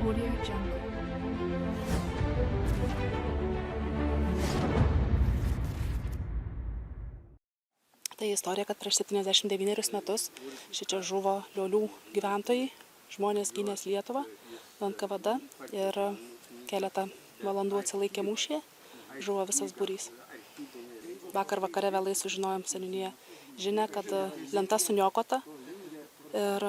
Audio Jungle. Tai istorija, kad prieš 79 metus šičia žuvo Liolių gyventojai, žmonės gynės Lietuvą, NKVD ir keletą valandų atsilaikė mūšyje, žuvo visas būrys. Vakar vakare vėlai sužinojom seniūniją žinią, kad lenta suniokota ir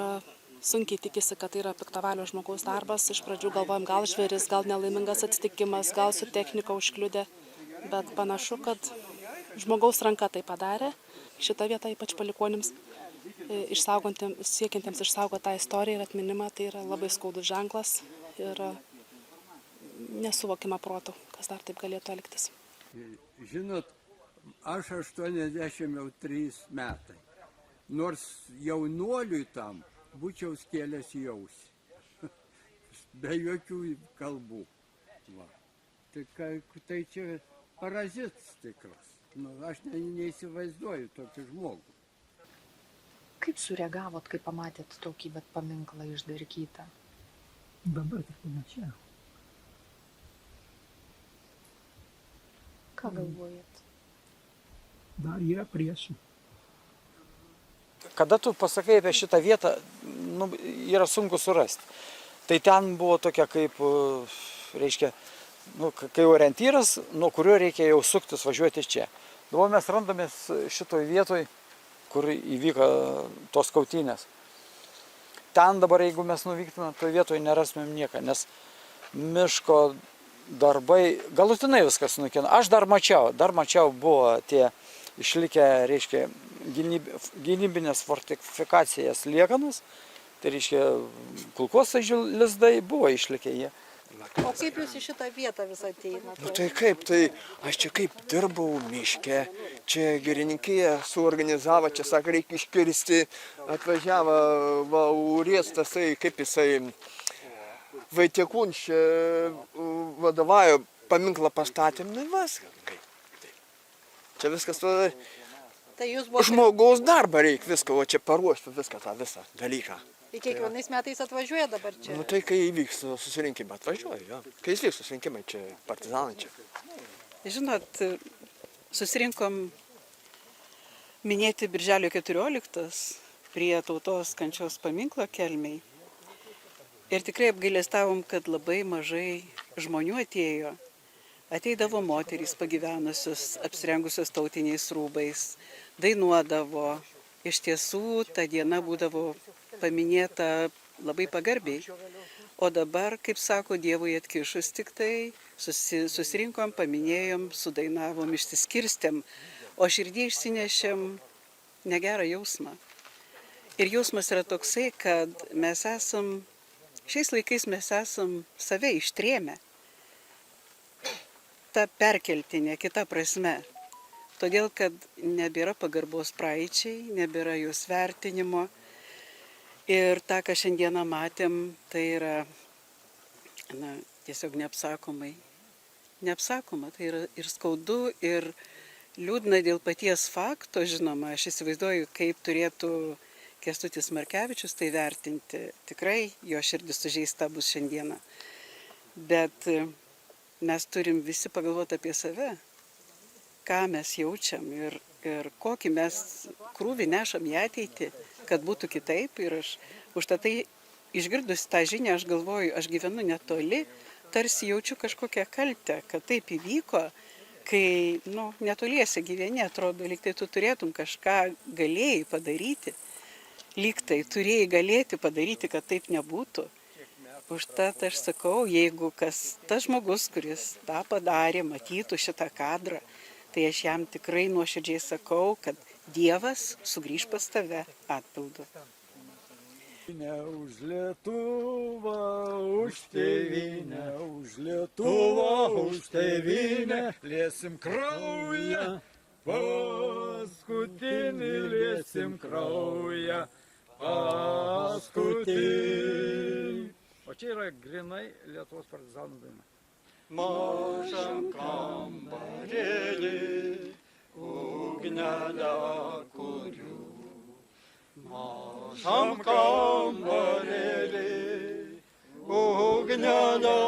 sunkiai tikisi, kad tai yra piktavalio žmogaus darbas. Iš pradžių galvojom, gal žvėris, gal nelaimingas atsitikimas, gal su technika užkliudė, bet panašu, kad žmogaus ranka tai padarė. Šita vieta ypač palikuonims siekiantiems išsaugoti tą istoriją ir atminimą, tai yra labai skaudus ženklas ir nesuvokima protu, kas dar taip galėtų elgtis. Žinot, aš 83 metai, nors jaunuoliui tam būčiau skėlęs į ausį, be jokių kalbų. Va. Tai čia parazits tikras. Aš neįsivaizduoju tokį žmogų. Kaip sureagavot, kai pamatėt tokį paminklą išdarkytą? Dabar tik pamačiau. Ką galvojat? Dar yra priešų. Kada tu pasakai apie šitą vietą, yra sunku surasti. Tai ten buvo tokia kaip, reiškia, kai orientyras, nuo kurio reikia jau suktis, važiuoti čia. Dabar mes randamės šitoj vietoj, kur įvyko tos kautynės. Ten dabar, jeigu mes nuvyktume, toj vietoj nerastumėm nieką, nes miško darbai, galutinai viskas sunaikinta. Aš dar mačiau buvo tie išlikę, reiškia, gynybinės fortifikacijas liekanas, tai reiškia, kulkosvaidžių lizdai buvo išlikę jie. O kaip jūs į šitą vietą vis ateinate? Tai kaip, aš čia kaip dirbau miške, čia girininkija suorganizavo, čia sako, reikia iškirsti, atvažiavo Urės tasai, kaip jisai, Vaitiekūn čia vadovauja paminklą pastatėm, kaip. Čia viskas, žmogaus darbą reikia viską, o čia paruošti viską, tą visą dalyką. Ir kiekvienais metais atvažiuoja dabar čia? Tai kai įvyks susirinkimai, atvažiuoja, jo. Kai įvyks susirinkimai, čia partizanai čia. Žinot, susirinkom minėti Birželio 14 prie tautos kančios paminklo Kelmei. Ir tikrai apgailestavom, kad labai mažai žmonių atėjo. Ateidavo moterys pagyvenusios, apsirengusios tautiniais rūbais, dainuodavo. Iš tiesų, ta diena būdavo paminėta labai pagarbiai. O dabar, kaip sako, Dievui atkišus tik tai, susirinkom, paminėjom, sudainavom, išsiskirstėm, o širdį išsinešėm negerą jausmą. Ir jausmas yra toksai, kad šiais laikais mes esam save ištrėmę. Ta perkeltinė, kita prasme. Todėl, kad nebėra pagarbos praeičiai, nebėra jos vertinimo. Ir tą, ką šiandieną matėm, tai yra tiesiog neapsakomai. Neapsakoma, tai yra ir skaudu, ir liūdna dėl paties fakto, žinoma. Aš įsivaizduoju, kaip turėtų Kęstutis Markevičius tai vertinti. Tikrai jo širdis sužeista bus šiandieną. Bet mes turim visi pagalvoti apie save, ką mes jaučiam ir kokį mes krūvį nešam į ateitį, kad būtų kitaip. Ir aš užtatai išgirdus tą žinią, aš galvoju, aš gyvenu netoli, tarsi jaučiu kažkokią kaltę, kad taip įvyko, kai netoliese gyveni, atrodo, lyg tai tu turėtum kažką galėjai padaryti, lyg tai turėjai galėti padaryti, kad taip nebūtų. Užtat aš sakau, jeigu tas žmogus, kuris tą padarė, matytų šitą kadrą, tai aš jam tikrai nuoširdžiai sakau, kad Dievas sugrįž pas tave atpildu. Už Lietuvą, už tėvynę, už Lietuvą, už tėvynę, liesim kraują, paskutinį liesim kraują, paskutinį. O čia yra grinai Lietuvos partizanų daina. Mažam kambarėlį, ugnelę kuriu. Mažam kambarėlį, ugnelę senelio